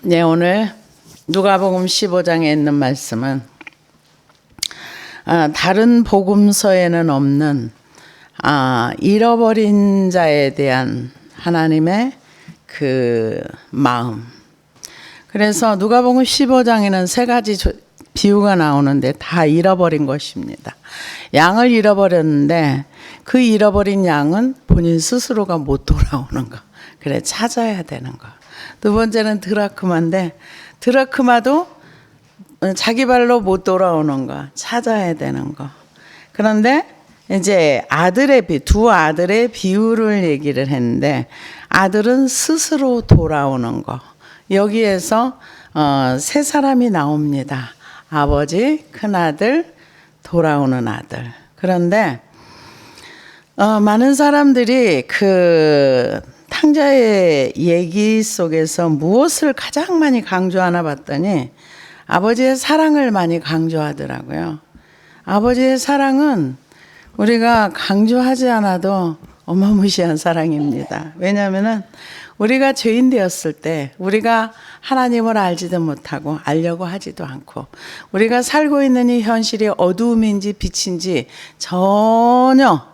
네, 오늘 누가복음 15장에 있는 말씀은 다른 복음서에는 없는 잃어버린 자에 대한 하나님의 그 마음. 그래서 누가복음 15장에는 세 가지 비유가 나오는데 다 잃어버린 것입니다. 양을 잃어버렸는데 그 잃어버린 양은 본인 스스로가 못 돌아오는 거. 그래, 찾아야 되는 거. 두 번째는 드라크마인데 드라크마도 자기 발로 못 돌아오는 거, 찾아야 되는 거. 그런데 이제 두 아들의 비유를 얘기를 했는데 아들은 스스로 돌아오는 거. 여기에서 세 사람이 나옵니다. 아버지, 큰아들, 돌아오는 아들. 그런데 많은 사람들이 그 탕자의 얘기 속에서 무엇을 가장 많이 강조하나 봤더니 아버지의 사랑을 많이 강조하더라고요. 아버지의 사랑은 우리가 강조하지 않아도 어마무시한 사랑입니다. 왜냐하면 우리가 죄인 되었을 때 우리가 하나님을 알지도 못하고 알려고 하지도 않고 우리가 살고 있는 이 현실이 어두움인지 빛인지 전혀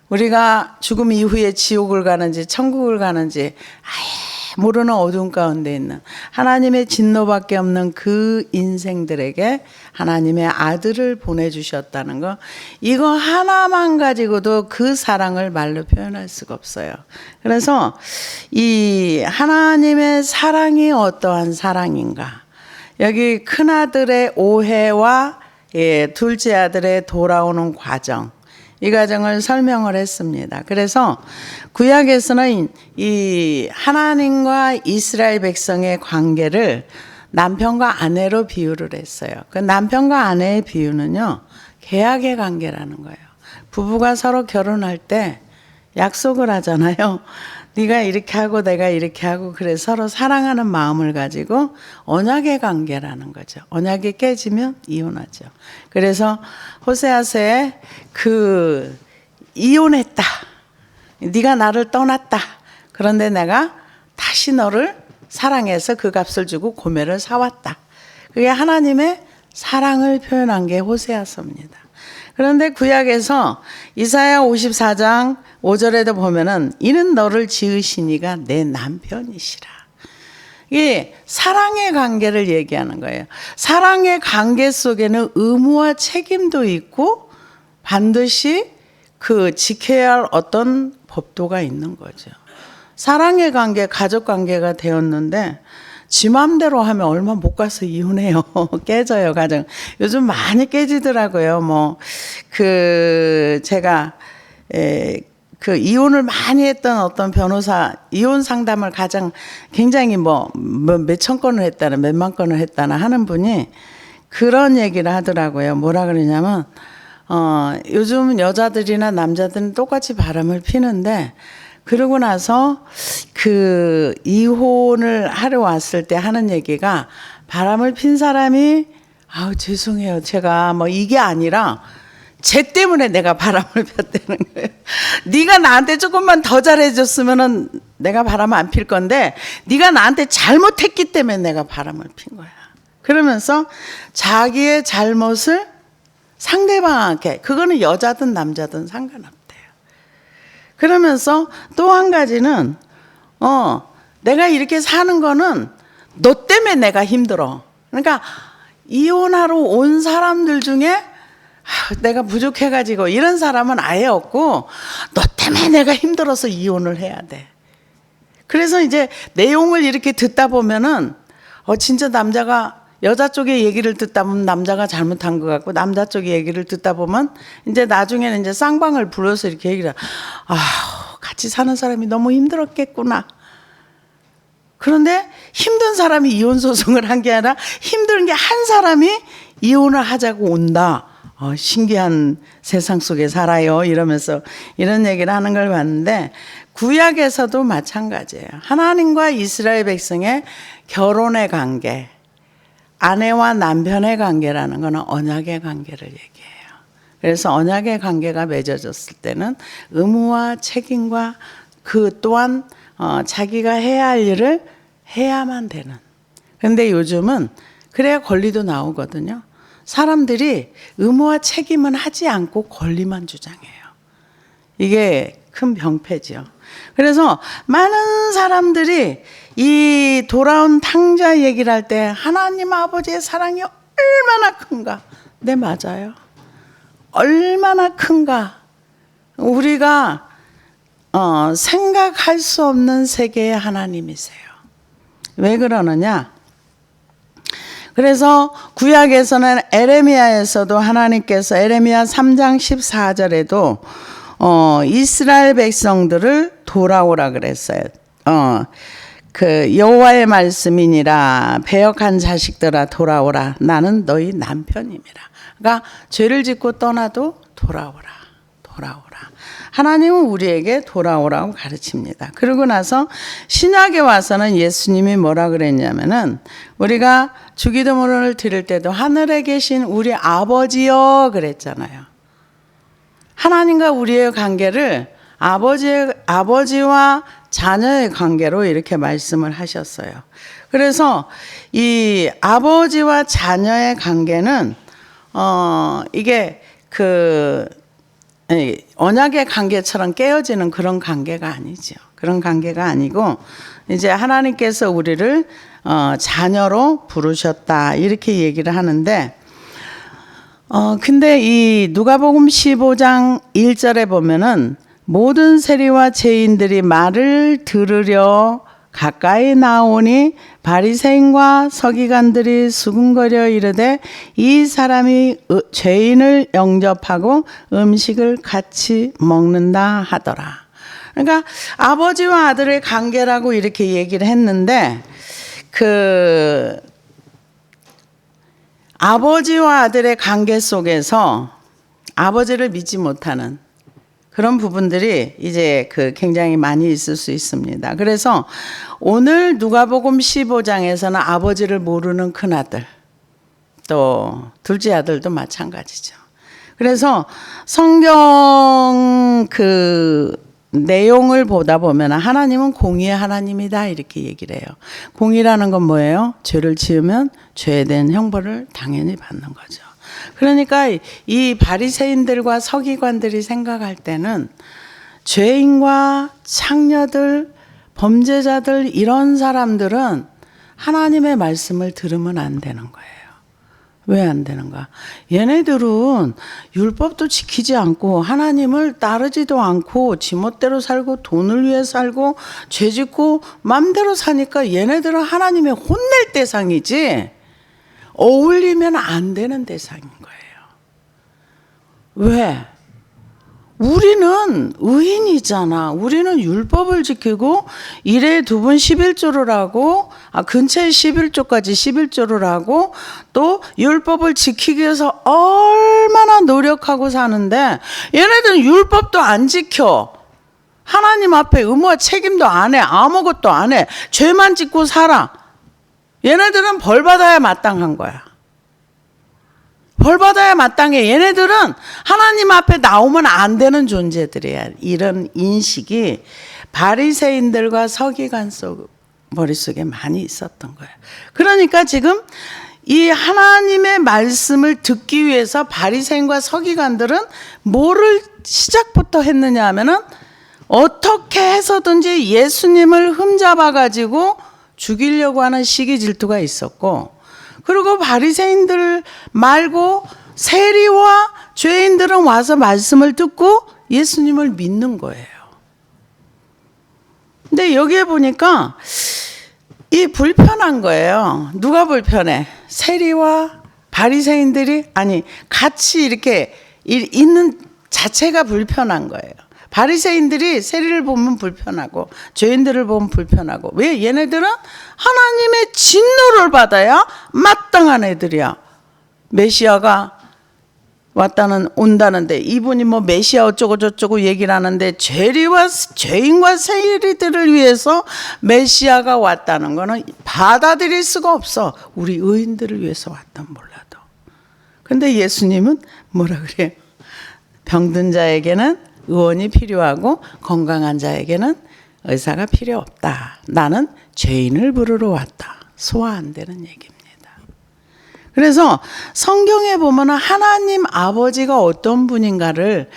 우리가 죽음 이후에 지옥을 가는지 천국을 가는지 아예 모르는 어두운 가운데 있는 하나님의 진노밖에 없는 그 인생들에게 하나님의 아들을 보내주셨다는 거, 이거 하나만 가지고도 그 사랑을 말로 표현할 수가 없어요. 그래서 이 하나님의 사랑이 어떠한 사랑인가, 여기 큰아들의 오해와 둘째 아들의 돌아오는 과정, 이 과정을 설명을 했습니다. 그래서 구약에서는 이 하나님과 이스라엘 백성의 관계를 남편과 아내로 비유를 했어요. 그 남편과 아내의 비유는요, 계약의 관계라는 거예요. 부부가 서로 결혼할 때 약속을 하잖아요. 네가 이렇게 하고 내가 이렇게 하고, 그래 서로 사랑하는 마음을 가지고 언약의 관계라는 거죠. 언약이 깨지면 이혼하죠. 그래서 호세아서에 그 이혼했다, 네가 나를 떠났다, 그런데 내가 다시 너를 사랑해서 그 값을 주고 고멜을 사왔다. 그게 하나님의 사랑을 표현한 게 호세아서입니다. 그런데 구약에서 이사야 54장 5절에도 보면은 이는 너를 지으신 이가 내 남편이시라. 이게 사랑의 관계를 얘기하는 거예요. 사랑의 관계 속에는 의무와 책임도 있고 반드시 그 지켜야 할 어떤 법도가 있는 거죠. 사랑의 관계, 가족 관계가 되었는데 지 맘대로 하면 얼마 못 가서 이혼해요. 깨져요, 가정. 요즘 많이 깨지더라고요. 제가 그 이혼을 많이 했던 어떤 변호사, 이혼 상담을 굉장히 몇천 건을 했다나 몇만 건을 했다나 하는 분이 그런 얘기를 하더라고요. 뭐라 그러냐면, 요즘 여자들이나 남자들은 똑같이 바람을 피는데, 그러고 나서 그 이혼을 하러 왔을 때 하는 얘기가, 바람을 핀 사람이 죄송해요, 제가 이게 아니라 쟤 때문에 내가 바람을 폈다는 거예요. 네가 나한테 조금만 더 잘해줬으면은 내가 바람 안 필 건데 네가 나한테 잘못했기 때문에 내가 바람을 핀 거야. 그러면서 자기의 잘못을 상대방에게, 그거는 여자든 남자든 상관없대요. 그러면서 또 한 가지는 내가 이렇게 사는 거는 너 때문에 내가 힘들어. 그러니까 이혼하러 온 사람들 중에 내가 부족해가지고 이런 사람은 아예 없고 너 때문에 내가 힘들어서 이혼을 해야 돼. 그래서 이제 내용을 이렇게 듣다 보면은 진짜 남자가, 여자 쪽의 얘기를 듣다 보면 남자가 잘못한 것 같고 남자 쪽의 얘기를 듣다 보면 이제 나중에는 이제 쌍방을 불러서 이렇게 얘기를 같이 사는 사람이 너무 힘들었겠구나. 그런데 힘든 사람이 이혼 소송을 한 게 아니라 힘든 게 한 사람이 이혼을 하자고 온다. 신기한 세상 속에 살아요, 이러면서 이런 얘기를 하는 걸 봤는데, 구약에서도 마찬가지예요. 하나님과 이스라엘 백성의 결혼의 관계, 아내와 남편의 관계라는 것은 언약의 관계를 얘기해요. 그래서 언약의 관계가 맺어졌을 때는 의무와 책임과 그 또한 자기가 해야 할 일을 해야만 되는, 근데 요즘은 그래야 권리도 나오거든요. 사람들이 의무와 책임은 하지 않고 권리만 주장해요. 이게 큰 병폐죠. 그래서 많은 사람들이 이 돌아온 탕자 얘기를 할 때 하나님 아버지의 사랑이 얼마나 큰가. 네, 맞아요. 얼마나 큰가. 우리가 생각할 수 없는 세계의 하나님이세요. 왜 그러느냐? 그래서 구약에서는 에레미야에서도 하나님께서 에레미야 3장 14절에도 이스라엘 백성들을 돌아오라 그랬어요. 그 여호와의 말씀이니라 배역한 자식들아 돌아오라 나는 너희 남편임이라. 그러니까 죄를 짓고 떠나도 돌아오라. 하나님은 우리에게 돌아오라고 가르칩니다. 그러고 나서 신약에 와서는 예수님이 뭐라 그랬냐면은 우리가 주기도문을 드릴 때도 하늘에 계신 우리 아버지여 그랬잖아요. 하나님과 우리의 관계를 아버지와 자녀의 관계로 이렇게 말씀을 하셨어요. 그래서 이 아버지와 자녀의 관계는 이게 언약의 관계처럼 깨어지는 그런 관계가 아니죠. 그런 관계가 아니고 이제 하나님께서 우리를 자녀로 부르셨다 이렇게 얘기를 하는데 근데 이 누가복음 15장 1절에 보면은 모든 세리와 죄인들이 말을 들으려 가까이 나오니 바리새인과 서기관들이 수군거려 이르되 이 사람이 죄인을 영접하고 음식을 같이 먹는다 하더라. 그러니까 아버지와 아들의 관계라고 이렇게 얘기를 했는데 그 아버지와 아들의 관계 속에서 아버지를 믿지 못하는 그런 부분들이 이제 굉장히 많이 있을 수 있습니다. 그래서 오늘 누가복음 15장에서는 아버지를 모르는 큰아들, 또 둘째 아들도 마찬가지죠. 그래서 성경 내용을 보다 보면 하나님은 공의의 하나님이다 이렇게 얘기를 해요. 공의라는 건 뭐예요? 죄를 지으면 죄에 대한 형벌을 당연히 받는 거죠. 그러니까 이 바리새인들과 서기관들이 생각할 때는 죄인과 창녀들, 범죄자들 이런 사람들은 하나님의 말씀을 들으면 안 되는 거예요. 왜 안 되는가? 얘네들은 율법도 지키지 않고 하나님을 따르지도 않고 지멋대로 살고 돈을 위해 살고 죄짓고 맘대로 사니까 얘네들은 하나님의 혼낼 대상이지 어울리면 안 되는 대상인 거예요. 왜? 우리는 의인이잖아. 우리는 율법을 지키고 일에 2번 11조를 하고 근처에 11조까지 11조를 하고 또 율법을 지키기 위해서 얼마나 노력하고 사는데 얘네들은 율법도 안 지켜. 하나님 앞에 의무와 책임도 안 해. 아무것도 안 해. 죄만 짓고 살아. 얘네들은 벌 받아야 마땅한 거야. 벌 받아야 마땅해. 얘네들은 하나님 앞에 나오면 안 되는 존재들이야. 이런 인식이 바리새인들과 서기관 머릿속에 많이 있었던 거예요. 그러니까 지금 이 하나님의 말씀을 듣기 위해서 바리새인과 서기관들은 뭐를 시작부터 했느냐 하면은 어떻게 해서든지 예수님을 흠잡아 가지고 죽이려고 하는 시기 질투가 있었고, 그리고 바리새인들 말고 세리와 죄인들은 와서 말씀을 듣고 예수님을 믿는 거예요. 근데 여기에 보니까 이 불편한 거예요. 누가 불편해? 세리와 바리새인들이 같이 이렇게 있는 자체가 불편한 거예요. 바리새인들이 세리를 보면 불편하고 죄인들을 보면 불편하고. 왜? 얘네들은 하나님의 진노를 받아야 마땅한 애들이야. 메시아가 온다는데 이분이 뭐 메시아 어쩌고 저쩌고 얘기를 하는데 죄인과 세리들을 위해서 메시아가 왔다는 거는 받아들일 수가 없어. 우리 의인들을 위해서 왔다면 몰라도. 근데 예수님은 뭐라 그래요? 병든 자에게는 의원이 필요하고 건강한 자에게는 의사가 필요 없다. 나는 죄인을 부르러 왔다. 소화 안 되는 얘기입니다. 그래서 성경에 보면 하나님 아버지가 어떤 분인가를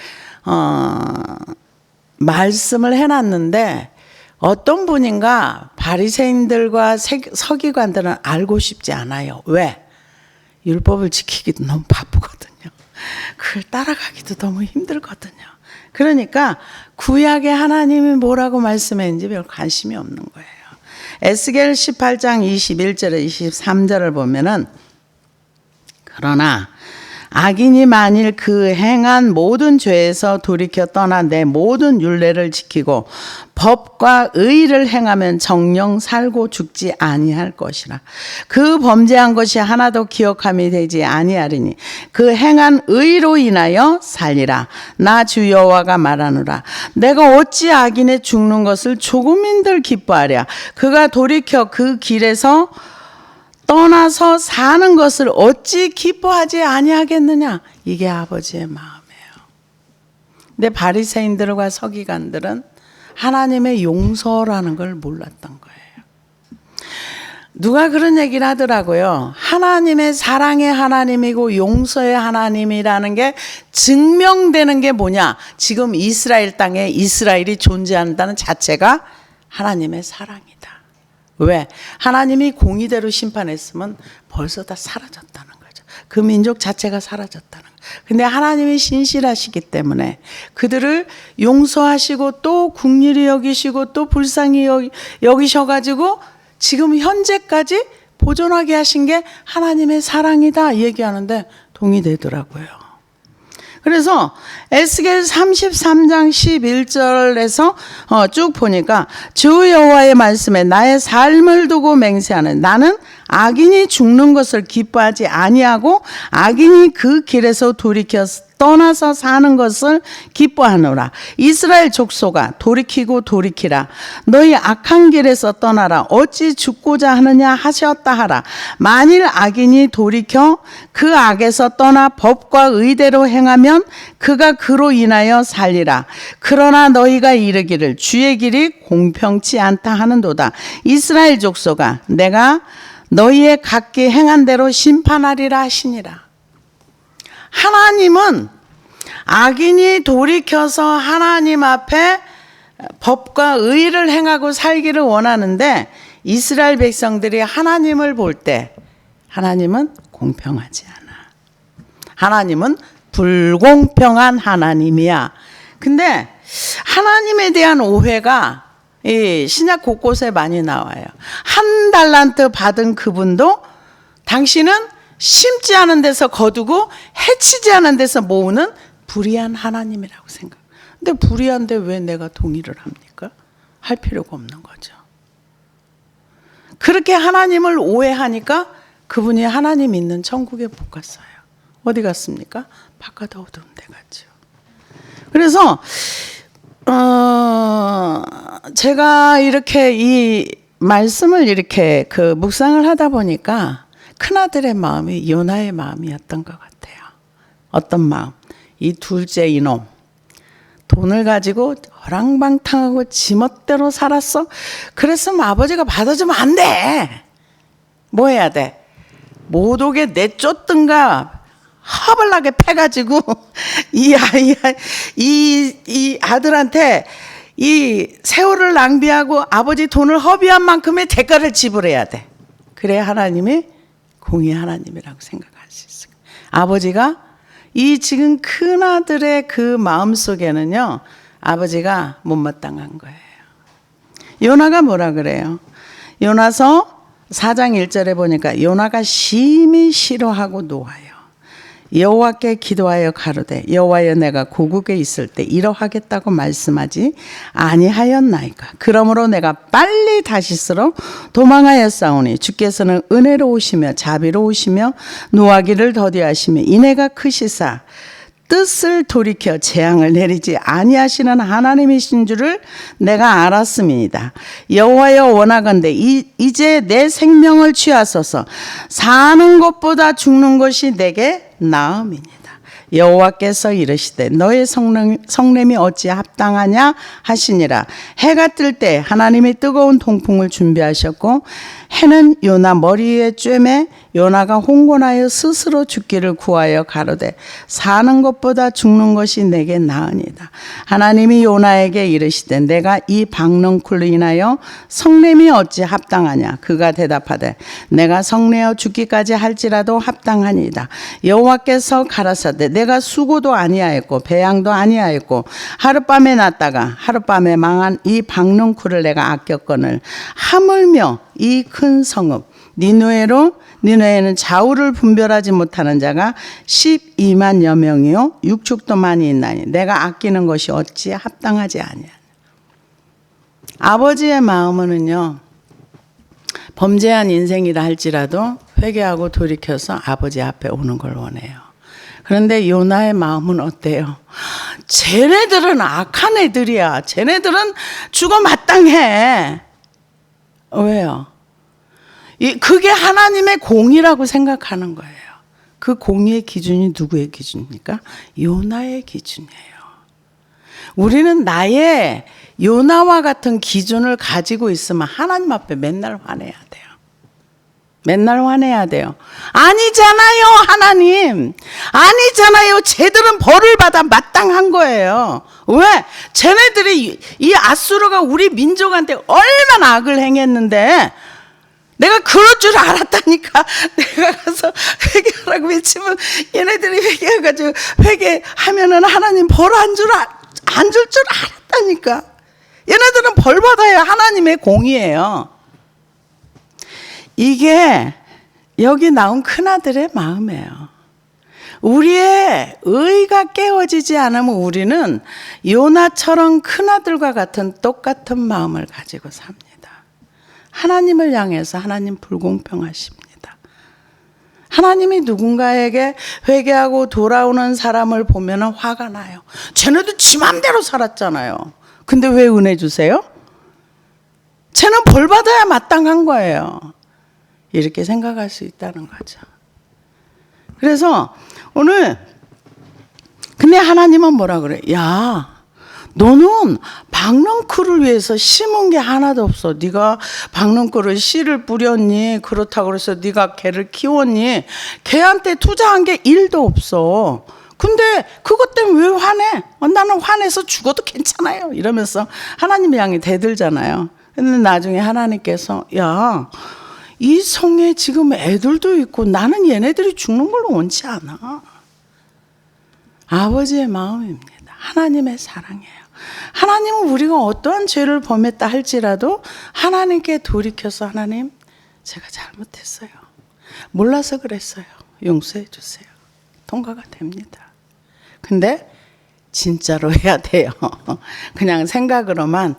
말씀을 해놨는데 어떤 분인가 바리새인들과 서기관들은 알고 싶지 않아요. 왜? 율법을 지키기도 너무 바쁘거든요. 그걸 따라가기도 너무 힘들거든요. 그러니까 구약의 하나님이 뭐라고 말씀했는지 별 관심이 없는 거예요. 에스겔 18장 21절에 23절을 보면은 그러나 악인이 만일 그 행한 모든 죄에서 돌이켜 떠나 내 모든 율례를 지키고 법과 의를 행하면 정령 살고 죽지 아니할 것이라. 그 범죄한 것이 하나도 기억함이 되지 아니하리니 그 행한 의로 인하여 살리라. 나 주 여호와가 말하노라. 내가 어찌 악인의 죽는 것을 조금인들 기뻐하랴. 그가 돌이켜 그 길에서 떠나서 사는 것을 어찌 기뻐하지 아니하겠느냐. 이게 아버지의 마음이에요. 근데 바리새인들과 서기관들은 하나님의 용서라는 걸 몰랐던 거예요. 누가 그런 얘기를 하더라고요. 하나님의 사랑의 하나님이고 용서의 하나님이라는 게 증명되는 게 뭐냐. 지금 이스라엘 땅에 이스라엘이 존재한다는 자체가 하나님의 사랑이다. 왜? 하나님이 공의대로 심판했으면 벌써 다 사라졌다는 거죠. 그 민족 자체가 사라졌다는 거죠. 근데 하나님이 신실하시기 때문에 그들을 용서하시고 또 긍휼히 여기시고 또 불쌍히 여기셔가지고 지금 현재까지 보존하게 하신 게 하나님의 사랑이다 얘기하는데 동의되더라고요. 그래서 에스겔 33장 11절에서 쭉 보니까 주 여호와의 말씀에 나의 삶을 두고 맹세하는 나는 악인이 죽는 것을 기뻐하지 아니하고 악인이 그 길에서 돌이켜 떠나서 사는 것을 기뻐하노라. 이스라엘 족속아 돌이키고 돌이키라. 너희 악한 길에서 떠나라. 어찌 죽고자 하느냐 하셨다 하라. 만일 악인이 돌이켜 그 악에서 떠나 법과 의대로 행하면 그가 그로 인하여 살리라. 그러나 너희가 이르기를 주의 길이 공평치 않다 하는도다. 이스라엘 족속아 내가 너희의 각기 행한 대로 심판하리라 하시니라. 하나님은 악인이 돌이켜서 하나님 앞에 법과 의를 행하고 살기를 원하는데 이스라엘 백성들이 하나님을 볼 때 하나님은 공평하지 않아. 하나님은 불공평한 하나님이야. 근데 하나님에 대한 오해가 이 신약 곳곳에 많이 나와요. 한 달란트 받은 그분도 당신은 심지 않은 데서 거두고 해치지 않은 데서 모으는 불의한 하나님이라고 생각. 근데 불의한데 왜 내가 동의를 합니까? 할 필요가 없는 거죠. 그렇게 하나님을 오해하니까 그분이 하나님 있는 천국에 못 갔어요. 어디 갔습니까? 바깥 어두운 데 갔죠. 그래서 제가 이렇게 이 말씀을 이렇게 묵상을 하다 보니까 큰아들의 마음이 요나의 마음이었던 것 같아요. 어떤 마음? 이 둘째 이놈 돈을 가지고 허랑방탕하고 지멋대로 살았어. 그랬으면 아버지가 받아주면 안 돼. 뭐 해야 돼? 모독에 내쫓든가 허벌나게 패가지고 이 아들한테 이 세월을 낭비하고 아버지 돈을 허비한 만큼의 대가를 지불해야 돼. 그래야 하나님이 공의 하나님이라고 생각할 수 있어요. 아버지가 이 지금 큰아들의 그 마음속에는요. 아버지가 못마땅한 거예요. 요나가 뭐라 그래요? 요나서 4장 1절에 보니까 요나가 심히 싫어하고 노하여 여호와께 기도하여 가로되 여호와여 내가 고국에 있을 때 이러하겠다고 말씀하지 아니하였나이까. 그러므로 내가 빨리 다시스로 도망하였사오니 주께서는 은혜로우시며 자비로우시며 노하기를 더디하시며 인애가 크시사 뜻을 돌이켜 재앙을 내리지 아니하시는 하나님이신 줄을 내가 알았음이니이다. 여호와여 원하건대 이제 내 생명을 취하소서. 사는 것보다 죽는 것이 내게 나음이니이다. 여호와께서 이르시되 너의 성냄이 어찌 합당하냐 하시니라. 해가 뜰 때 하나님이 뜨거운 동풍을 준비하셨고 해는 요나 머리에 쬐매 요나가 홍곤하여 스스로 죽기를 구하여 가로되 사는 것보다 죽는 것이 내게 나으니이다. 하나님이 요나에게 이르시되 내가 이 박넝쿨로 인하여 성냄이 어찌 합당하냐. 그가 대답하되 내가 성내어 죽기까지 할지라도 합당하니이다. 여호와께서 가라사대 내가 수고도 아니하였고 배양도 아니하였고 하룻밤에 났다가 하룻밤에 망한 이 박넝쿨을 내가 아꼈거늘 하물며 이 큰 성읍 니느웨는 좌우를 분별하지 못하는 자가 12만여 명이요 육축도 많이 있나니 내가 아끼는 것이 어찌 합당하지 아니하냐. 아버지의 마음은요 범죄한 인생이라 할지라도 회개하고 돌이켜서 아버지 앞에 오는 걸 원해요. 그런데 요나의 마음은 어때요? 쟤네들은 악한 애들이야. 쟤네들은 죽어 마땅해. 왜요? 그게 하나님의 공의라고 생각하는 거예요. 그 공의의 기준이 누구의 기준입니까? 요나의 기준이에요. 우리는 나의 요나와 같은 기준을 가지고 있으면 하나님 앞에 맨날 화내야 돼요. 맨날 화내야 돼요. 아니잖아요, 하나님. 아니잖아요. 쟤들은 벌을 받아 마땅한 거예요. 왜? 쟤네들이 이 아수르가 우리 민족한테 얼마나 악을 행했는데 내가 그럴 줄 알았다니까. 내가 가서 회개하라고 외치면 얘네들이 회개해가지고 회개하면은 하나님 벌 안 줄 알았다니까. 얘네들은 벌 받아야 하나님의 공의예요. 이게 여기 나온 큰아들의 마음이에요. 우리의 의가 깨어지지 않으면 우리는 요나처럼 큰아들과 같은 똑같은 마음을 가지고 삽니다. 하나님을 향해서 하나님 불공평하십니다. 하나님이 누군가에게 회개하고 돌아오는 사람을 보면 화가 나요. 쟤네도 지 맘대로 살았잖아요. 근데 왜 은혜 주세요? 쟤는 벌 받아야 마땅한 거예요. 이렇게 생각할 수 있다는 거죠. 그래서 오늘 근데 하나님은 뭐라 그래? 야, 너는 박넝쿨을 위해서 심은 게 하나도 없어. 네가 박넝쿨을 씨를 뿌렸니? 그렇다고 그래서 네가 걔를 키웠니? 걔한테 투자한 게 1도 없어. 근데 그것 때문에 왜 화내? 나는 화내서 죽어도 괜찮아요. 이러면서 하나님 향해 대들잖아요. 근데 나중에 하나님께서 야, 이 성에 지금 애들도 있고 나는 얘네들이 죽는 걸 원치 않아. 아버지의 마음입니다. 하나님의 사랑이에요. 하나님은 우리가 어떠한 죄를 범했다 할지라도 하나님께 돌이켜서 하나님 제가 잘못했어요. 몰라서 그랬어요. 용서해 주세요. 통과가 됩니다. 근데 진짜로 해야 돼요. 그냥 생각으로만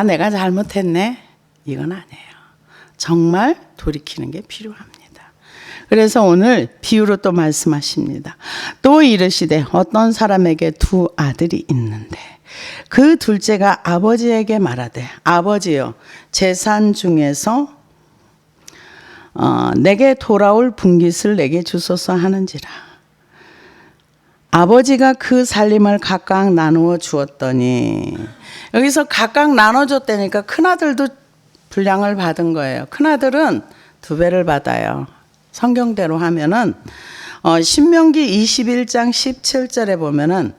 내가 잘못했네. 이건 아니에요. 정말 돌이키는 게 필요합니다. 그래서 오늘 비유로 또 말씀하십니다. 또 이르시되 어떤 사람에게 2 아들이 있는데 그 둘째가 아버지에게 말하되 아버지여 재산 중에서 내게 돌아올 분깃을 내게 주소서 하는지라. 아버지가 그 살림을 각각 나누어 주었더니 여기서 각각 나눠줬다니까 큰아들도 분량을 받은 거예요. 큰아들은 2배를 받아요. 성경대로 하면은 신명기 21장 17절에 보면은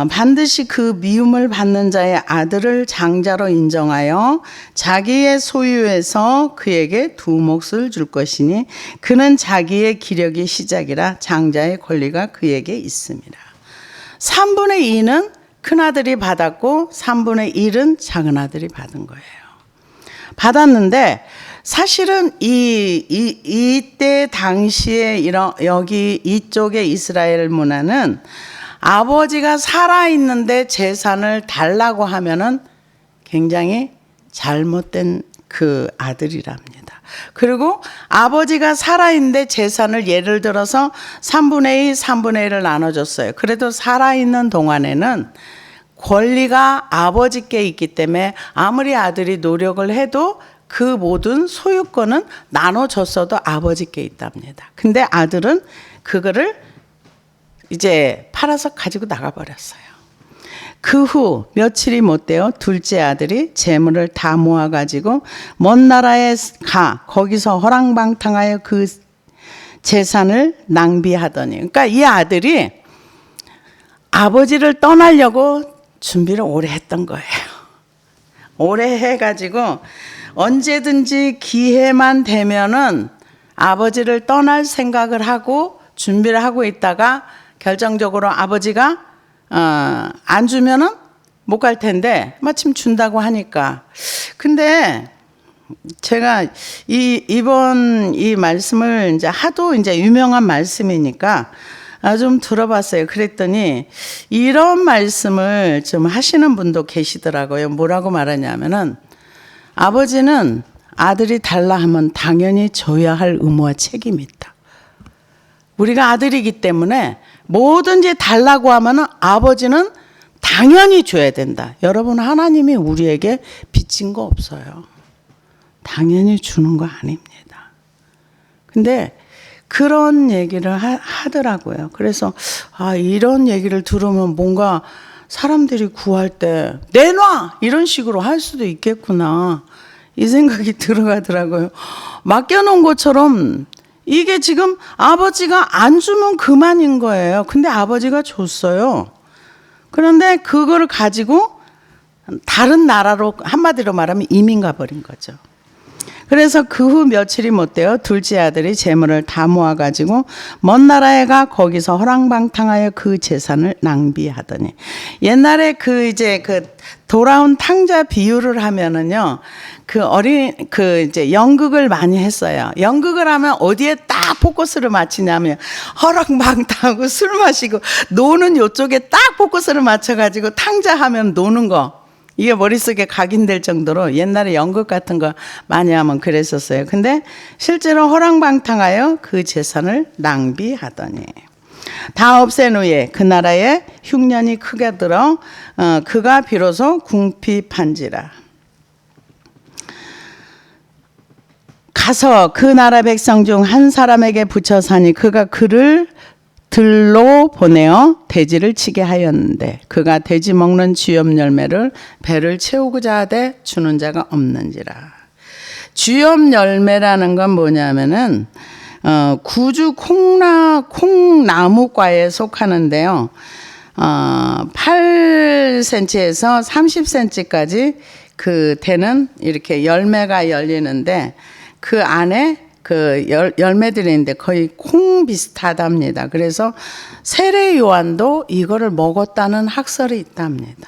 반드시 그 미움을 받는 자의 아들을 장자로 인정하여 자기의 소유에서 그에게 2 몫을 줄 것이니 그는 자기의 기력의 시작이라 장자의 권리가 그에게 있습니다. 3분의 2는 큰아들이 받았고 3분의 1은 작은아들이 받은 거예요. 받았는데 사실은 이때 당시에 여기 이쪽의 이스라엘 문화는 아버지가 살아있는데 재산을 달라고 하면은 굉장히 잘못된 그 아들이랍니다. 그리고 아버지가 살아있는데 재산을 예를 들어서 3분의 2, 3분의 1을 나눠줬어요. 그래도 살아있는 동안에는 권리가 아버지께 있기 때문에 아무리 아들이 노력을 해도 그 모든 소유권은 나눠줬어도 아버지께 있답니다. 근데 아들은 그거를 이제 팔아서 가지고 나가버렸어요. 그 후 며칠이 못 되어 둘째 아들이 재물을 다 모아가지고 먼 나라에 가 거기서 허랑방탕하여 그 재산을 낭비하더니, 그러니까 이 아들이 아버지를 떠나려고 준비를 오래 했던 거예요. 오래 해가지고 언제든지 기회만 되면은 아버지를 떠날 생각을 하고 준비를 하고 있다가 결정적으로 아버지가 안 주면은 못 갈 텐데 마침 준다고 하니까. 근데 제가 이번 이 말씀을 이제 하도 이제 유명한 말씀이니까 좀 들어봤어요. 그랬더니 이런 말씀을 좀 하시는 분도 계시더라고요. 뭐라고 말하냐면은 아버지는 아들이 달라 하면 당연히 줘야 할 의무와 책임이 있다. 우리가 아들이기 때문에 뭐든지 달라고 하면은 아버지는 당연히 줘야 된다. 여러분, 하나님이 우리에게 빚진 거 없어요. 당연히 주는 거 아닙니다. 근데 그런 얘기를 하더라고요. 그래서 이런 얘기를 들으면 뭔가 사람들이 구할 때 내놔! 이런 식으로 할 수도 있겠구나. 이 생각이 들어가더라고요. 맡겨놓은 것처럼 이게 지금 아버지가 안 주면 그만인 거예요. 근데 아버지가 줬어요. 그런데 그거를 가지고 다른 나라로, 한마디로 말하면 이민 가버린 거죠. 그래서 그 후 며칠이 못 되어 둘째 아들이 재물을 다 모아가지고 먼 나라에 가 거기서 허랑방탕하여 그 재산을 낭비하더니, 옛날에 이제 돌아온 탕자 비유를 하면은요, 이제 연극을 많이 했어요. 연극을 하면 어디에 딱 포커스를 맞추냐면 허랑방탕하고 술 마시고 노는 요쪽에 딱 포커스를 맞춰가지고 탕자 하면 노는 거. 이게 머릿속에 각인될 정도로 옛날에 연극 같은 거 많이 하면 그랬었어요. 근데 실제로 허랑방탕하여 그 재산을 낭비하더니 다 없앤 후에 그 나라에 흉년이 크게 들어 그가 비로소 궁핍한지라. 가서 그 나라 백성 중 한 사람에게 붙여 사니 그가 그를 들로 보내어 돼지를 치게 하였는데 그가 돼지 먹는 쥐염 열매를 배를 채우고자 하되 주는 자가 없는지라. 쥐염 열매라는 건 뭐냐면은 구주 콩나무과에 속하는데요. 8cm에서 30cm까지 그 되는 이렇게 열매가 열리는데 그 안에 열매들이 있는데 거의 콩 비슷하답니다. 그래서 세례 요한도 이거를 먹었다는 학설이 있답니다.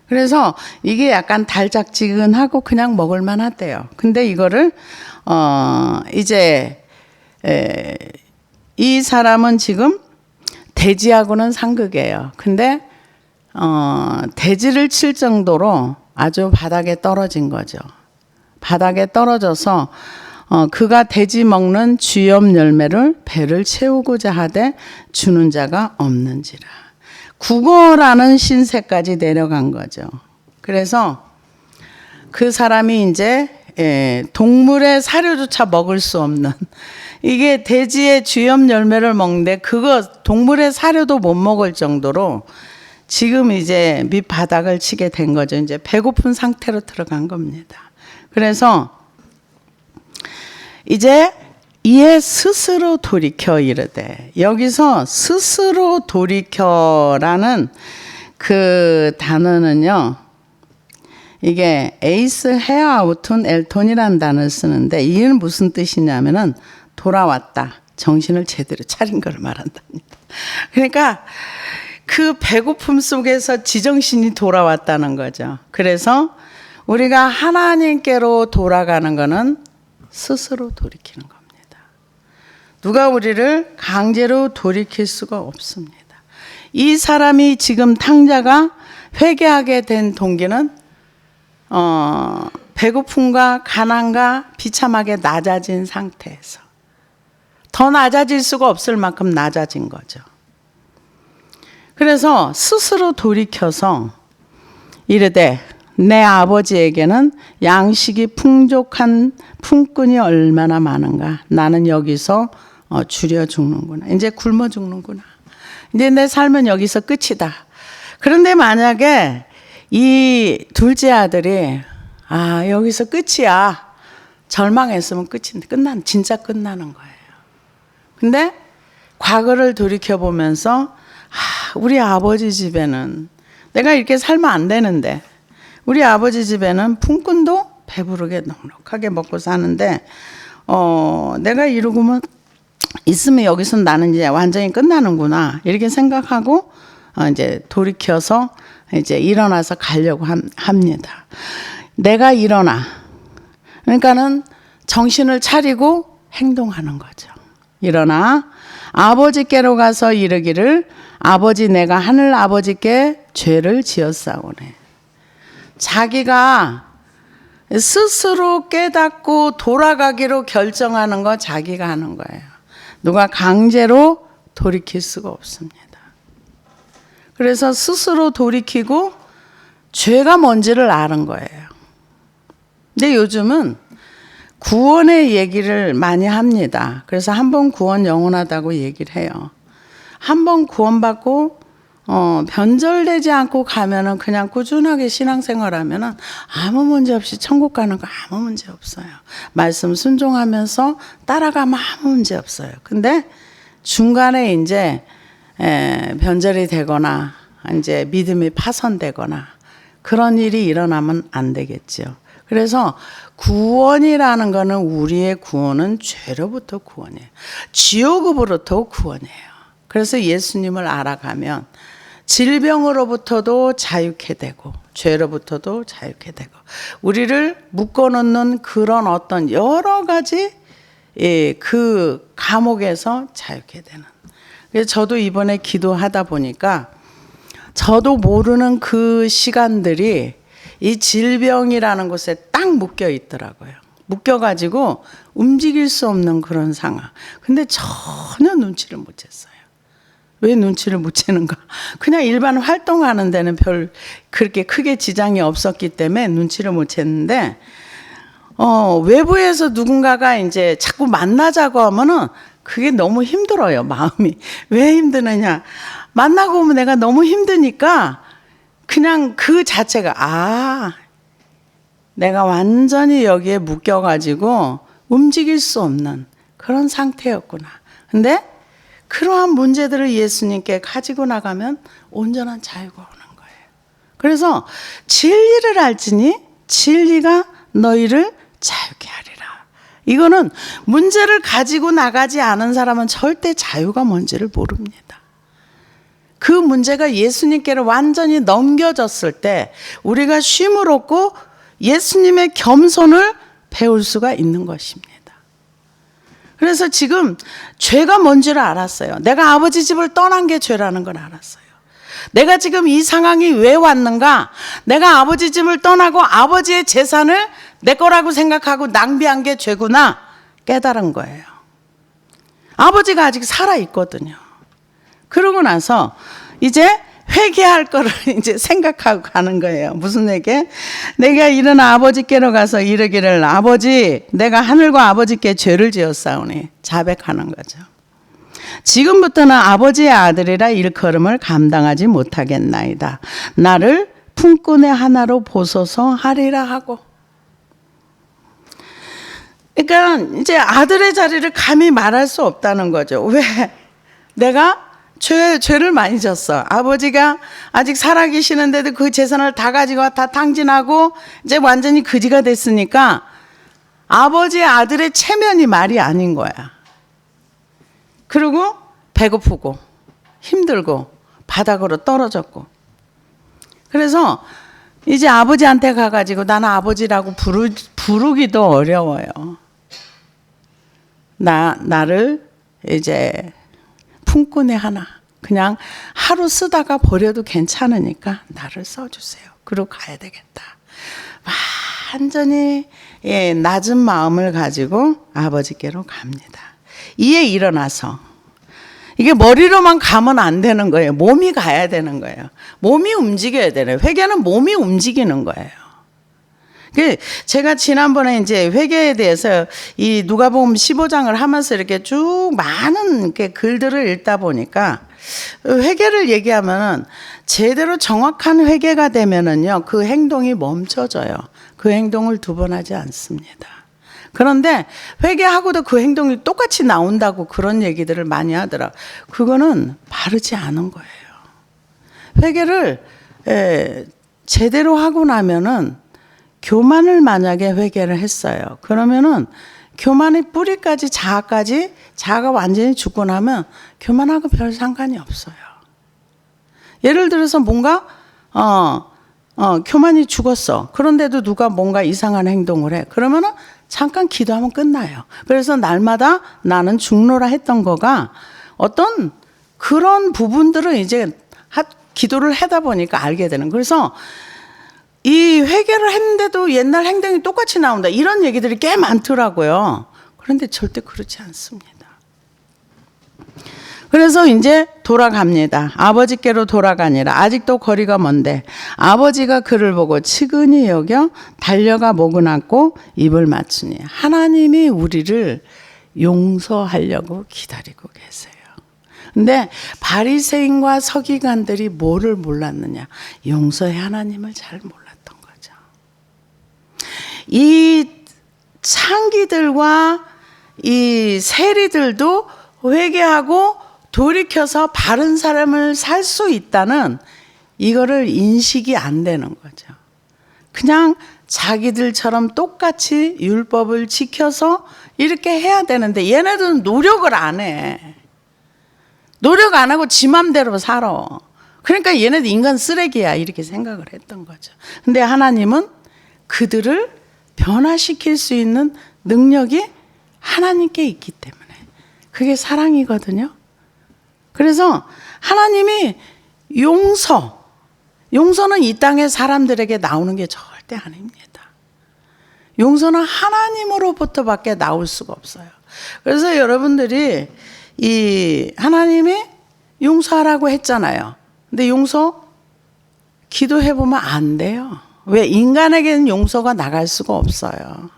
그래서 이게 약간 달짝지근하고 그냥 먹을만 하대요. 근데 이거를 이제 이 사람은 지금 돼지하고는 상극이에요. 근데 돼지를 칠 정도로 아주 바닥에 떨어진 거죠. 바닥에 떨어져서 그가 돼지 먹는 쥐염 열매를 배를 채우고자 하되 주는 자가 없는지라. 국어라는 신세까지 내려간 거죠. 그래서 그 사람이 이제 동물의 사료조차 먹을 수 없는, 이게 돼지의 쥐염 열매를 먹는데 그거 동물의 사료도 못 먹을 정도로 지금 이제 밑바닥을 치게 된 거죠. 이제 배고픈 상태로 들어간 겁니다. 그래서 이제 이에 스스로 돌이켜 이르되, 여기서 스스로 돌이켜라는 그 단어는요, 이게 에이스 헤어 아우툰 엘톤이라는 단어를 쓰는데 이는 무슨 뜻이냐면은 돌아왔다, 정신을 제대로 차린 걸 말한답니다. 그러니까 그 배고픔 속에서 지정신이 돌아왔다는 거죠. 그래서 우리가 하나님께로 돌아가는 거는 스스로 돌이키는 겁니다. 누가 우리를 강제로 돌이킬 수가 없습니다. 이 사람이 지금 탕자가 회개하게 된 동기는 배고픔과 가난과 비참하게 낮아진 상태에서, 더 낮아질 수가 없을 만큼 낮아진 거죠. 그래서 스스로 돌이켜서 이르되 내 아버지에게는 양식이 풍족한 품꾼이 얼마나 많은가. 나는 여기서 줄여 죽는구나. 이제 굶어 죽는구나. 이제 내 삶은 여기서 끝이다. 그런데 만약에 이 둘째 아들이 여기서 끝이야. 절망했으면 끝인데 진짜 끝나는 거예요. 근데 과거를 돌이켜보면서 우리 아버지 집에는 내가 이렇게 살면 안 되는데 우리 아버지 집에는 품꾼도 배부르게 넉넉하게 먹고 사는데 내가 이러고만 있으면 여기서 나는 이제 완전히 끝나는구나 이렇게 생각하고 이제 돌이켜서 이제 일어나서 가려고 합니다. 내가 일어나. 그러니까는 정신을 차리고 행동하는 거죠. 일어나 아버지께로 가서 이르기를 아버지 내가 하늘 아버지께 죄를 지었사오네. 자기가 스스로 깨닫고 돌아가기로 결정하는 거 자기가 하는 거예요. 누가 강제로 돌이킬 수가 없습니다. 그래서 스스로 돌이키고 죄가 뭔지를 아는 거예요. 근데 요즘은 구원의 얘기를 많이 합니다. 그래서 한 번 구원 영원하다고 얘기를 해요. 한 번 구원받고 변절되지 않고 가면은 그냥 꾸준하게 신앙생활하면은 아무 문제 없이 천국 가는 거 아무 문제 없어요. 말씀 순종하면서 따라가면 아무 문제 없어요. 근데 중간에 이제 변절이 되거나 이제 믿음이 파손되거나 그런 일이 일어나면 안 되겠죠. 그래서 구원이라는 거는 우리의 구원은 죄로부터 구원이에요. 지옥으로부터 구원이에요. 그래서 예수님을 알아가면 질병으로부터도 자유케 되고 죄로부터도 자유케 되고 우리를 묶어놓는 그런 어떤 여러 가지 그 감옥에서 자유케 되는. 그래서 저도 이번에 기도하다 보니까 저도 모르는 그 시간들이 이 질병이라는 곳에 딱 묶여 있더라고요. 묶여가지고 움직일 수 없는 그런 상황. 근데 전혀 눈치를 못 챘어요. 왜 눈치를 못 채는가? 그냥 일반 활동하는 데는 별 그렇게 크게 지장이 없었기 때문에 눈치를 못 챘는데, 외부에서 누군가가 이제 자꾸 만나자고 하면은 그게 너무 힘들어요, 마음이. 왜 힘드느냐? 만나고 오면 내가 너무 힘드니까 그냥 그 자체가, 내가 완전히 여기에 묶여가지고 움직일 수 없는 그런 상태였구나. 근데 그러한 문제들을 예수님께 가지고 나가면 온전한 자유가 오는 거예요. 그래서 진리를 알지니 진리가 너희를 자유케 하리라. 이거는 문제를 가지고 나가지 않은 사람은 절대 자유가 뭔지를 모릅니다. 그 문제가 예수님께로 완전히 넘겨졌을 때 우리가 쉼을 얻고 예수님의 겸손을 배울 수가 있는 것입니다. 그래서 지금 죄가 뭔지를 알았어요. 내가 아버지 집을 떠난 게 죄라는 걸 알았어요. 내가 지금 이 상황이 왜 왔는가? 내가 아버지 집을 떠나고 아버지의 재산을 내 거라고 생각하고 낭비한 게 죄구나 깨달은 거예요. 아버지가 아직 살아있거든요. 그러고 나서 이제 회개할 거를 이제 생각하고 가는 거예요. 무슨 회개? 내가 일어나 아버지께로 가서 이르기를 아버지 내가 하늘과 아버지께 죄를 지었사오니 자백하는 거죠. 지금부터는 아버지의 아들이라 일컬음을 감당하지 못하겠나이다. 나를 품꾼의 하나로 보소서 하리라 하고. 그러니까 이제 아들의 자리를 감히 말할 수 없다는 거죠. 왜? 내가 죄를 많이 졌어. 아버지가 아직 살아계시는데도 그 재산을 다 가지고 다 탕진하고 이제 완전히 거지가 됐으니까 아버지의 아들의 체면이 말이 아닌 거야. 그리고 배고프고 힘들고 바닥으로 떨어졌고. 그래서 이제 아버지한테 가가지고 나는 아버지라고 부르기도 어려워요. 나를 이제 품꾼의 하나. 그냥 하루 쓰다가 버려도 괜찮으니까 나를 써주세요. 그리고 가야 되겠다. 완전히 낮은 마음을 가지고 아버지께로 갑니다. 이에 일어나서 이게 머리로만 가면 안 되는 거예요. 몸이 가야 되는 거예요. 몸이 움직여야 되는 거예요. 회개는 몸이 움직이는 거예요. 제가 지난번에 이제 회개에 대해서 이 누가복음 15장을 하면서 이렇게 쭉 많은 이렇게 글들을 읽다 보니까 회개를 얘기하면은 제대로 정확한 회개가 되면은요, 그 행동이 멈춰져요. 그 행동을 두 번 하지 않습니다. 그런데 회개하고도 그 행동이 똑같이 나온다고 그런 얘기들을 많이 하더라. 그거는 바르지 않은 거예요. 회개를 제대로 하고 나면은 교만을 만약에 회개를 했어요. 그러면은 교만의 뿌리까지 자아가 완전히 죽고 나면 교만하고 별 상관이 없어요. 예를 들어서 뭔가 교만이 죽었어. 그런데도 누가 뭔가 이상한 행동을 해. 그러면은 잠깐 기도하면 끝나요. 그래서 날마다 나는 죽노라 했던 거가 어떤 그런 부분들을 이제 기도를 하다 보니까 알게 되는. 그래서 이 회개를 했는데도 옛날 행동이 똑같이 나온다. 이런 얘기들이 꽤 많더라고요. 그런데 절대 그렇지 않습니다. 그래서 이제 돌아갑니다. 아버지께로 돌아가니라. 아직도 거리가 먼데 아버지가 그를 보고 측은히 여겨 달려가 목을 안고 입을 맞추니. 하나님이 우리를 용서하려고 기다리고 계세요. 근데 바리새인과 서기관들이 뭐를 몰랐느냐? 용서의 하나님을 잘 몰랐던 거죠. 이 창기들과 이 세리들도 회개하고 돌이켜서 바른 삶을 살 수 있다는 이거를 인식이 안 되는 거죠. 그냥 자기들처럼 똑같이 율법을 지켜서 이렇게 해야 되는데 얘네들은 노력을 안 해. 노력 안 하고 지 맘대로 살아. 그러니까 얘네들 인간 쓰레기야 이렇게 생각을 했던 거죠. 근데 하나님은 그들을 변화시킬 수 있는 능력이 하나님께 있기 때문에 그게 사랑이거든요. 그래서 하나님이 용서는 이 땅의 사람들에게 나오는 게 절대 아닙니다. 용서는 하나님으로부터밖에 나올 수가 없어요. 그래서 여러분들이 이 하나님이 용서하라고 했잖아요. 근데 용서 기도해보면 안 돼요. 왜? 인간에게는 용서가 나갈 수가 없어요.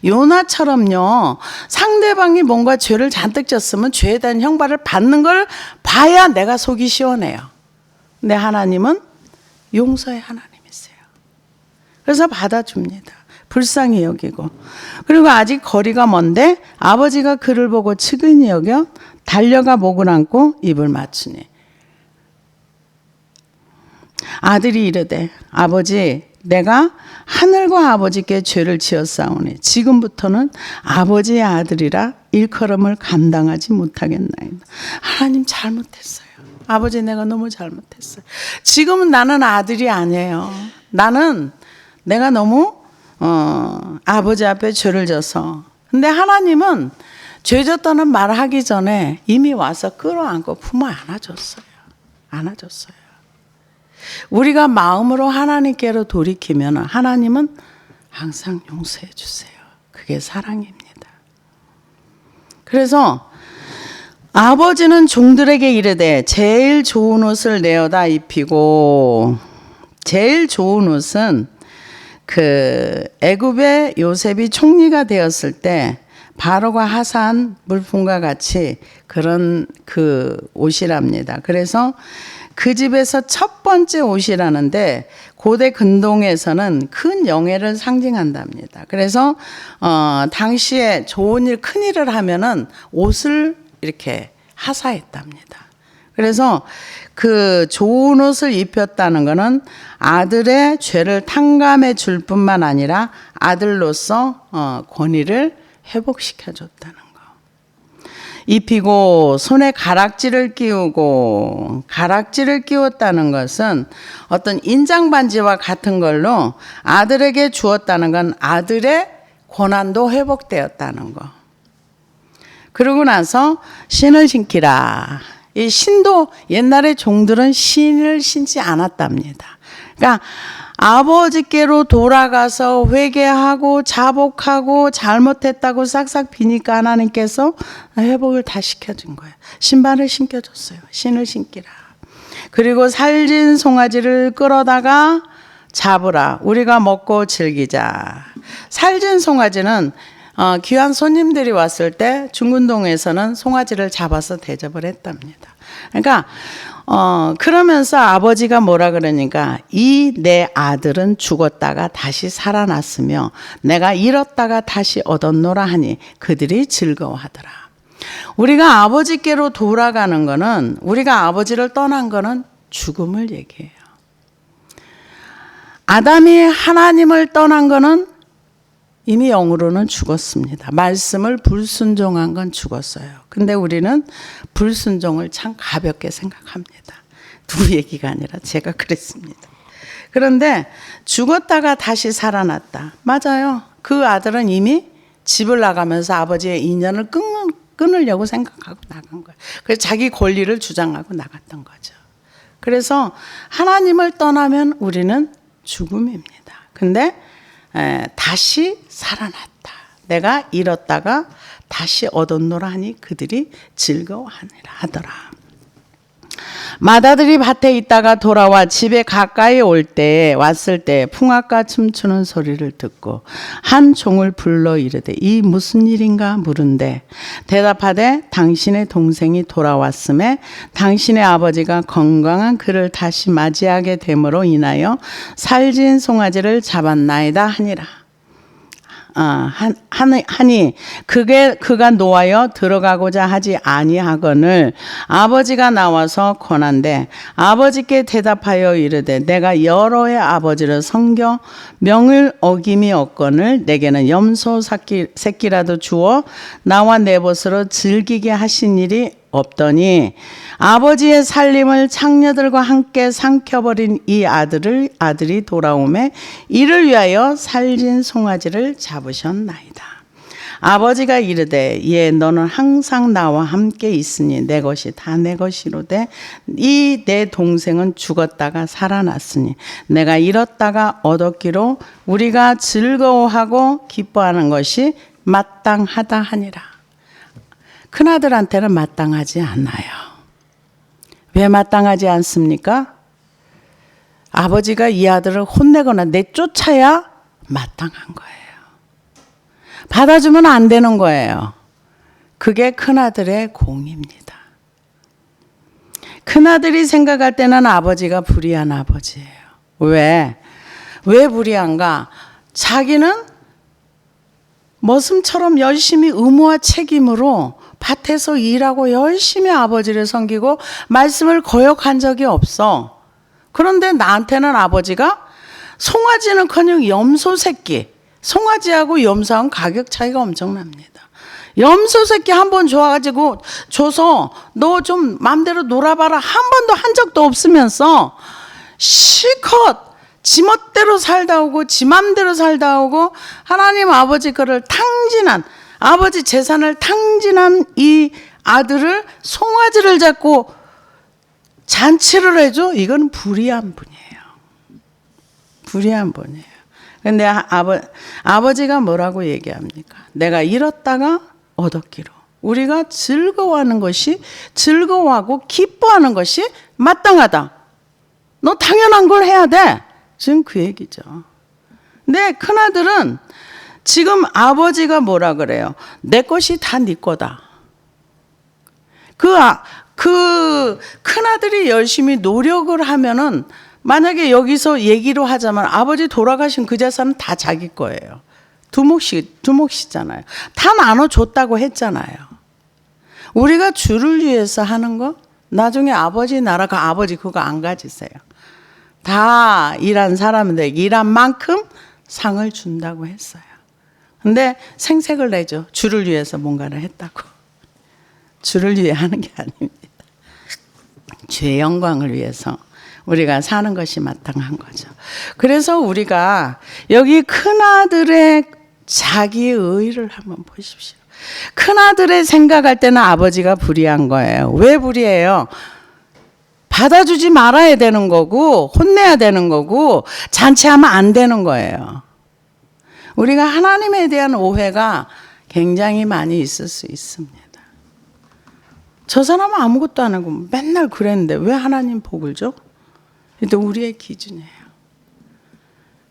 요나처럼요, 상대방이 뭔가 죄를 잔뜩 졌으면 죄에 대한 형벌을 받는 걸 봐야 내가 속이 시원해요. 근데 하나님은 용서의 하나님이세요. 그래서 받아줍니다. 불쌍히 여기고. 그리고 아직 거리가 먼데 아버지가 그를 보고 측은히 여겨 달려가 목을 안고 입을 맞추니. 아들이 이르되 아버지 내가 하늘과 아버지께 죄를 지었사오니 지금부터는 아버지의 아들이라 일컬음을 감당하지 못하겠나이다. 하나님 잘못했어요. 아버지 내가 너무 잘못했어요. 지금은 나는 아들이 아니에요. 나는 내가 너무 아버지 앞에 죄를 져서. 근데 하나님은 죄 졌다는 말을 하기 전에 이미 와서 끌어안고 품어 안아줬어요. 안아줬어요. 우리가 마음으로 하나님께로 돌이키면 하나님은 항상 용서해 주세요. 그게 사랑입니다. 그래서 아버지는 종들에게 이르되 제일 좋은 옷을 내어다 입히고. 제일 좋은 옷은 그 애굽의 요셉이 총리가 되었을 때 바로가 하사한 물품과 같이 그런 그 옷이랍니다. 그래서 그 집에서 첫 번째 옷이라는데 고대 근동에서는 큰 영예를 상징한답니다. 그래서 당시에 좋은 일, 큰 일을 하면은 옷을 이렇게 하사했답니다. 그래서 그 좋은 옷을 입혔다는 것은 아들의 죄를 탕감해 줄 뿐만 아니라 아들로서 권위를 회복시켜 줬다는 거. 입히고 손에 가락지를 끼우고. 가락지를 끼웠다는 것은 어떤 인장반지와 같은 걸로 아들에게 주었다는 건 아들의 권한도 회복되었다는 거. 그러고 나서 신을 신기라. 이 신도 옛날에 종들은 신을 신지 않았답니다. 그러니까 아버지께로 돌아가서 회개하고 자복하고 잘못했다고 싹싹 비니까 하나님께서 회복을 다 시켜준 거예요. 신발을 신겨줬어요. 신을 신기라. 그리고 살진 송아지를 끌어다가 잡으라. 우리가 먹고 즐기자. 살진 송아지는 귀한 손님들이 왔을 때 중군동에서는 송아지를 잡아서 대접을 했답니다. 그러니까 그러면서 아버지가 뭐라 그러니까 이 내 아들은 죽었다가 다시 살아났으며 내가 잃었다가 다시 얻었노라 하니 그들이 즐거워하더라. 우리가 아버지께로 돌아가는 거는, 우리가 아버지를 떠난 거는 죽음을 얘기해요. 아담이 하나님을 떠난 거는 이미 영으로는 죽었습니다. 말씀을 불순종한 건 죽었어요. 근데 우리는 불순종을 참 가볍게 생각합니다. 누구 얘기가 아니라 제가 그랬습니다. 그런데 죽었다가 다시 살아났다. 맞아요. 그 아들은 이미 집을 나가면서 아버지의 인연을 끊으려고 생각하고 나간 거예요. 그래서 자기 권리를 주장하고 나갔던 거죠. 그래서 하나님을 떠나면 우리는 죽음입니다. 근데 다시 살아났다. 내가 잃었다가 다시 얻었노라 하니 그들이 즐거워하더라. 마다들이 밭에 있다가 돌아와 집에 가까이 왔을 때 풍악과 춤추는 소리를 듣고 한 종을 불러 이르되 이 무슨 일인가 물은데 대답하되 당신의 동생이 돌아왔음에 당신의 아버지가 건강한 그를 다시 맞이하게 됨으로 인하여 살진 송아지를 잡았나이다 하니라. 하니 그가 노하여 들어가고자 하지 아니하거늘 아버지가 나와서 권한대 아버지께 대답하여 이르되 내가 여러 해 아버지를 섬겨 명을 어김이 없거늘 내게는 염소 새끼라도 주어 나와 내 벗으로 즐기게 하신 일이 없더니 아버지의 살림을 창녀들과 함께 삼켜버린 이 아들이 돌아오매 이를 위하여 살진 송아지를 잡으셨나이다. 아버지가 이르되 예 너는 항상 나와 함께 있으니 내 것이 다 내 것이로되 이 내 동생은 죽었다가 살아났으니 내가 잃었다가 얻었기로 우리가 즐거워하고 기뻐하는 것이 마땅하다 하니라. 큰아들한테는 마땅하지 않아요. 왜 마땅하지 않습니까? 아버지가 이 아들을 혼내거나 내쫓아야 마땅한 거예요. 받아주면 안 되는 거예요. 그게 큰아들의 공입니다. 큰아들이 생각할 때는 아버지가 불의한 아버지예요. 왜 불의한가? 자기는 머슴처럼 열심히 의무와 책임으로 밭에서 일하고 열심히 아버지를 섬기고 말씀을 거역한 적이 없어. 그런데 나한테는 아버지가 송아지는커녕 염소 새끼, 송아지하고 염소하고 가격 차이가 엄청납니다. 염소 새끼 한 번 줘서 너 좀 마음대로 놀아봐라 한 번도 한 적도 없으면서 실컷 지 멋대로 살다 오고 지 맘대로 살다 오고 하나님 아버지 거를 탕진한 아버지 재산을 탕진한 이 아들을 송아지를 잡고 잔치를 해줘? 이건 불의한 분이에요. 불의한 분이에요. 근데 아버지가 뭐라고 얘기합니까? 내가 잃었다가 얻었기로. 우리가 즐거워하는 것이 즐거워하고 기뻐하는 것이 마땅하다. 너 당연한 걸 해야 돼. 지금 그 얘기죠. 근데 큰아들은 지금 아버지가 뭐라 그래요? 내 것이 다 네 거다. 그 큰아들이 열심히 노력을 하면은 만약에 여기서 얘기로 하자면 아버지 돌아가신 그 재산은 다 자기 거예요. 두몫이잖아요. 다 나눠줬다고 했잖아요. 우리가 주를 위해서 하는 거 나중에 아버지 나라 그 아버지 그거 안 가지세요. 다 일한 사람들 일한 만큼 상을 준다고 했어요. 근데 생색을 내죠. 주를 위해서 뭔가를 했다고. 주를 위해 하는 게 아닙니다. 주의 영광을 위해서 우리가 사는 것이 마땅한 거죠. 그래서 우리가 여기 큰아들의 자기의 의의를 한번 보십시오. 큰아들의 생각할 때는 아버지가 불의한 거예요. 왜 불의해요? 받아주지 말아야 되는 거고 혼내야 되는 거고 잔치하면 안 되는 거예요. 우리가 하나님에 대한 오해가 굉장히 많이 있을 수 있습니다. 저 사람은 아무것도 안 하고 맨날 그랬는데 왜 하나님 복을 줘? 근데 우리의 기준이에요.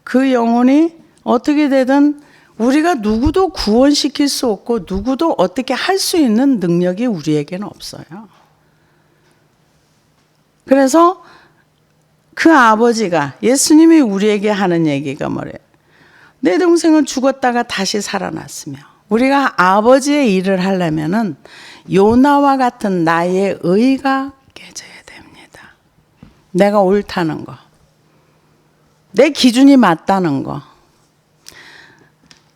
그 영혼이 어떻게 되든 우리가 누구도 구원시킬 수 없고 누구도 어떻게 할 수 있는 능력이 우리에게는 없어요. 그래서 그 아버지가, 예수님이 우리에게 하는 얘기가 뭐래요? 내 동생은 죽었다가 다시 살아났으며, 우리가 아버지의 일을 하려면은 요나와 같은 나의 의가 깨져야 됩니다. 내가 옳다는 거, 내 기준이 맞다는 거.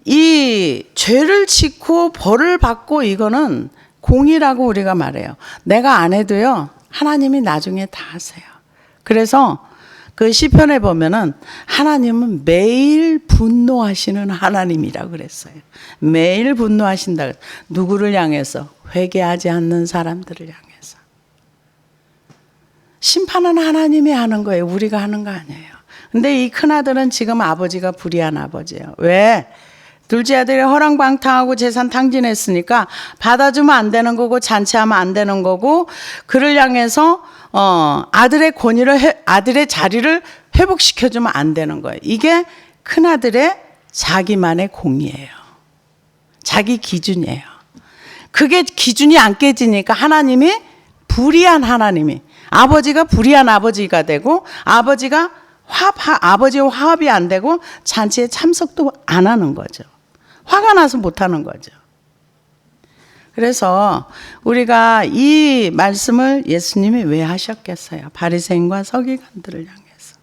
이 죄를 짓고 벌을 받고 이거는 공이라고 우리가 말해요. 내가 안 해도요, 하나님이 나중에 다 하세요. 그래서 그 시편에 보면은 하나님은 매일 분노하시는 하나님이라고 그랬어요. 매일 분노하신다. 누구를 향해서? 회개하지 않는 사람들을 향해서. 심판은 하나님이 하는 거예요. 우리가 하는 거 아니에요. 근데 이 큰아들은 지금 아버지가 불의한 아버지예요. 왜? 둘째 아들이 허랑방탕하고 재산 탕진했으니까 받아주면 안 되는 거고 잔치하면 안 되는 거고, 그를 향해서 아들의 권위를 아들의 자리를 회복시켜주면 안 되는 거예요. 이게 큰아들의 자기만의 공이에요. 자기 기준이에요. 그게 기준이 안 깨지니까 하나님이 불의한 하나님이, 아버지가 불의한 아버지가 되고, 아버지와 화합이 안 되고 잔치에 참석도 안 하는 거죠. 화가 나서 못 하는 거죠. 그래서 우리가 이 말씀을 예수님이 왜 하셨겠어요? 바리새인과 서기관들을 향해서.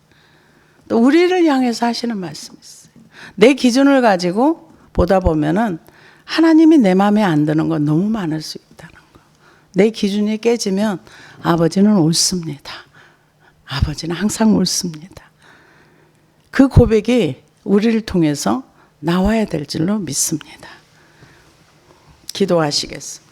또 우리를 향해서 하시는 말씀이 있어요. 내 기준을 가지고 보다 보면은 하나님이 내 마음에 안 드는 건 너무 많을 수 있다는 거. 내 기준이 깨지면 아버지는 옳습니다. 아버지는 항상 옳습니다. 그 고백이 우리를 통해서 나와야 될 줄로 믿습니다. 기도하시겠습니다.